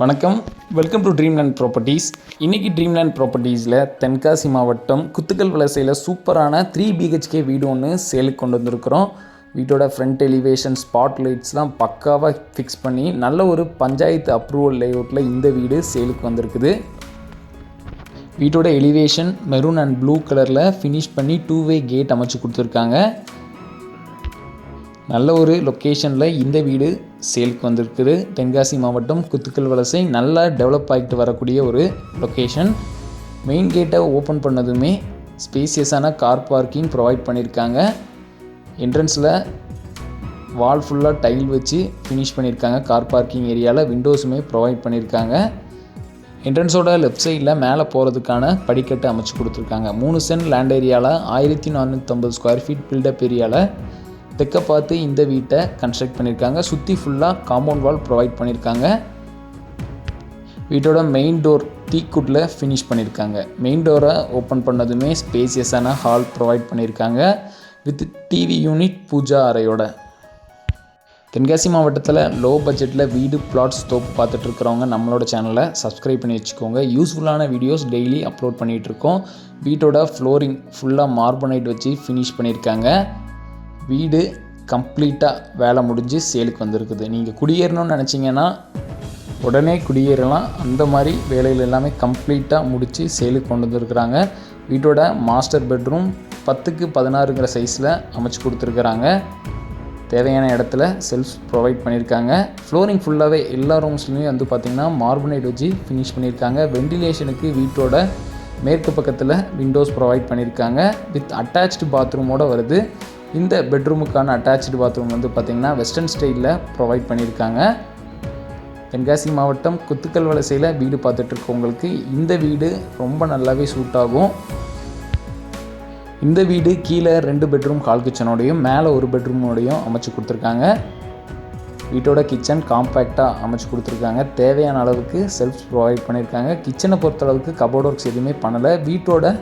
வணக்கம், welcome to Dreamland properties. இன்றைக்கி Dreamland ப்ராப்பர்ட்டிஸில் Tenkasi மாவட்டம் குத்துக்கல் வலசையில் சூப்பரான 3 BHK வீடு ஒன்று சேலுக்கு கொண்டு வந்திருக்கிறோம். வீட்டோட ஃப்ரண்ட் எலிவேஷன் ஸ்பாட் லைட்ஸ்லாம் பக்காவாக ஃபிக்ஸ் பண்ணி நல்ல ஒரு பஞ்சாயத்து அப்ரூவல் லேஅவுட்டில் இந்த வீடு சேலுக்கு வந்திருக்குது. வீட்டோட எலிவேஷன் மெரூன் அண்ட் ப்ளூ கலரில் ஃபினிஷ் பண்ணி 2-வே கேட் அமைச்சு கொடுத்துருக்காங்க. நல்ல ஒரு லொக்கேஷனில் இந்த வீடு சேலுக்கு வந்திருக்குது. தென்காசி மாவட்டம் குத்துக்கல் வலசை நல்லா டெவலப் ஆகிட்டு வரக்கூடிய ஒரு லொக்கேஷன். மெயின் கேட்டை ஓப்பன் பண்ணதுமே ஸ்பேசியஸான கார் பார்க்கிங் ப்ரொவைட் பண்ணியிருக்காங்க. என்ட்ரன்ஸில் வால் ஃபுல்லாக டைல் வச்சு ஃபினிஷ் பண்ணியிருக்காங்க. கார் பார்க்கிங் ஏரியாவில் விண்டோஸுமே ப்ரொவைட் பண்ணியிருக்காங்க. என்ட்ரன்ஸோட லெஃப்ட் சைடில் மேலே போகிறதுக்கான படிக்கட்டு அமைச்சு கொடுத்துருக்காங்க. 3 சென்ட் லேண்ட் ஏரியாவில் 1450 ஸ்கொயர் ஃபீட் பில்டப் ஏரியாவில் தெற்க பார்த்து இந்த வீட்டை கன்ஸ்ட்ரக்ட் பண்ணியிருக்காங்க. சுற்றி ஃபுல்லாக காம்பவுண்ட் வால் ப்ரொவைட் பண்ணியிருக்காங்க. வீட்டோட மெயின் டோர் டீக்குட்டில் ஃபினிஷ் பண்ணியிருக்காங்க. மெயின் டோரை ஓப்பன் பண்ணதுமே ஸ்பேசியஸான ஹால் ப்ரொவைட் பண்ணியிருக்காங்க வித் டிவி யூனிட், பூஜா அறையோட. தென்காசி மாவட்டத்தில் லோ பட்ஜெட்டில் வீடு, பிளாட்ஸ், தோப்பு பார்த்துட்டு இருக்கிறவங்க நம்மளோட சேனலை சப்ஸ்கிரைப் பண்ணி வச்சுக்கோங்க. யூஸ்ஃபுல்லான வீடியோஸ் டெய்லி அப்லோட் பண்ணிகிட்ருக்கோம். வீட்டோட ஃப்ளோரிங் ஃபுல்லாக மார்பனைட் வச்சு ஃபினிஷ் பண்ணியிருக்காங்க. வீடு கம்ப்ளீட்டாக வேலை முடிஞ்சு சேலுக்கு வந்திருக்குது. நீங்கள் குடியேறணும்னு நினச்சிங்கன்னா உடனே குடியேறலாம். அந்த மாதிரி வேலைகள் எல்லாமே கம்ப்ளீட்டாக முடித்து சேலுக்கு கொண்டு வந்துருக்குறாங்க. வீட்டோட மாஸ்டர் பெட்ரூம் 10x16 சைஸில் அமைச்சு கொடுத்துருக்குறாங்க. தேவையான இடத்துல செல்ஃப் ப்ரொவைட் பண்ணியிருக்காங்க. ஃப்ளோரிங் ஃபுல்லாகவே எல்லா ரூம்ஸ்லையுமே பார்த்திங்கன்னா மார்பனைட் வச்சு ஃபினிஷ் பண்ணியிருக்காங்க. வெண்டிலேஷனுக்கு வீட்டோட மேற்கு பக்கத்தில் விண்டோஸ் ப்ரொவைட் பண்ணியிருக்காங்க வித் அட்டாச்டு பாத்ரூமோடு வருது. இந்த பெட்ரூமுக்கான அட்டாச்டு பாத்ரூம் பார்த்திங்கன்னா வெஸ்டர்ன் ஸ்டைலில் ப்ரொவைட் பண்ணியிருக்காங்க. தென்காசி மாவட்டம் குத்துக்கல் வலசையில் வீடு பார்த்துட்ருக்கவங்களுக்கு இந்த வீடு ரொம்ப நல்லாவே சூட் ஆகும். இந்த வீடு கீழே 2 பெட்ரூம் ஹால் கிச்சனோடையும் மேலே 1 பெட்ரூமோடையும் அமைச்சு கொடுத்துருக்காங்க. வீட்டோட கிச்சன் காம்பேக்டாக அமைச்சு கொடுத்துருக்காங்க. தேவையான அளவுக்கு செல்ஃப்ஸ் ப்ரொவைட் பண்ணியிருக்காங்க. கிச்சனை பொறுத்தளவுக்கு கபோர்ட் ஒர்க்ஸ் எதுவுமே பண்ணலை. வீட்டோட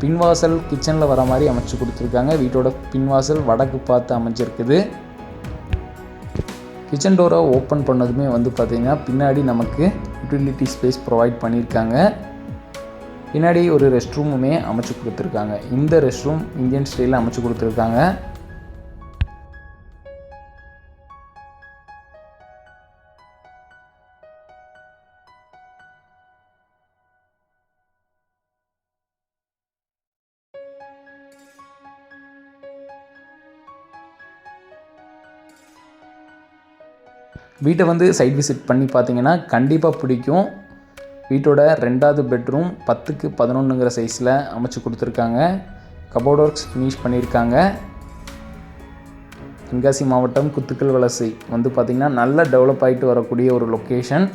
பின்வாசல் கிச்சனில் வர மாதிரி அமைச்சு கொடுத்துருக்காங்க. வீட்டோட பின்வாசல் வடக்கு பார்த்து அமைஞ்சிருக்குது. கிச்சன் டோரை ஓப்பன் பண்ணதுமே பார்த்திங்கன்னா பின்னாடி நமக்கு யூட்டிலிட்டி ஸ்பேஸ் ப்ரொவைட் பண்ணியிருக்காங்க. பின்னாடி ஒரு ரெஸ்ட் ரூமுமே அமைச்சு கொடுத்துருக்காங்க. இந்த ரெஸ்ட் ரூம் இந்தியன் ஸ்டைலில் அமைச்சு கொடுத்துருக்காங்க. வீட்டை சைட் விசிட் பண்ணி பார்த்தீங்கன்னா கண்டிப்பாக பிடிக்கும். வீட்டோட 2வது பெட்ரூம் 10x11 சைஸில் அமைச்சு கொடுத்துருக்காங்க. கபோர்ட் ஒர்க்ஸ் ஃபினிஷ் பண்ணியிருக்காங்க. தென்காசி மாவட்டம் குத்துக்கல் வலசை பார்த்திங்கன்னா நல்லா டெவலப் ஆகிட்டு வரக்கூடிய ஒரு லொக்கேஷன்.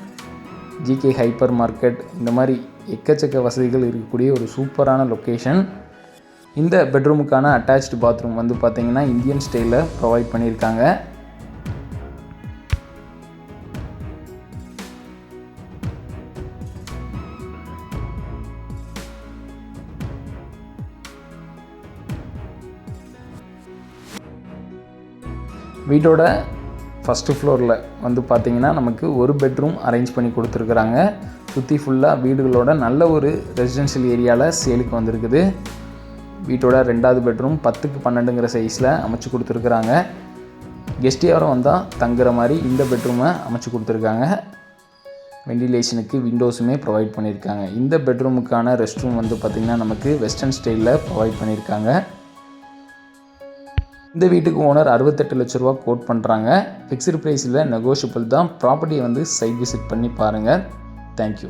ஜிகே ஹைப்பர் மார்க்கெட், இந்த மாதிரி எக்கச்சக்க வசதிகள் இருக்கக்கூடிய ஒரு சூப்பரான லொக்கேஷன். இந்த பெட்ரூமுக்கான அட்டாச்டு பாத்ரூம் பார்த்திங்கன்னா இந்தியன் ஸ்டைலில் ப்ரொவைட் பண்ணியிருக்காங்க. வீட்டோட ஃபஸ்ட்டு ஃப்ளோரில் பார்த்திங்கன்னா நமக்கு 1 பெட்ரூம் அரேஞ்ச் பண்ணி கொடுத்துருக்குறாங்க. சுற்றி ஃபுல்லாக வீடுகளோட நல்ல ஒரு ரெசிடென்ஷியல் ஏரியாவில் சேலுக்கு வந்திருக்குது. வீட்டோட 2வது பெட்ரூம் 10x12 சைஸில் அமைச்சு கொடுத்துருக்குறாங்க. கெஸ்ட் யாரும் வந்தால் தங்குற மாதிரி இந்த பெட்ரூமை அமைச்சு கொடுத்துருக்காங்க. வெண்டிலேஷனுக்கு விண்டோஸுமே ப்ரொவைட் பண்ணியிருக்காங்க. இந்த பெட்ரூமுக்கான ரெஸ்ட் ரூம் பார்த்திங்கன்னா நமக்கு வெஸ்டர்ன் ஸ்டைலில் ப்ரொவைட் பண்ணியிருக்காங்க. இந்த வீட்டுக்கு ஓனர் 68 லட்ச ரூபா கோட் பண்ணுறாங்க. ஃபிக்ஸ்டு ப்ரைஸில் நெகோஷியபிள் தான். ப்ராப்பர்ட்டியை சைட் விசிட் பண்ணி பாருங்கள். தேங்க்யூ.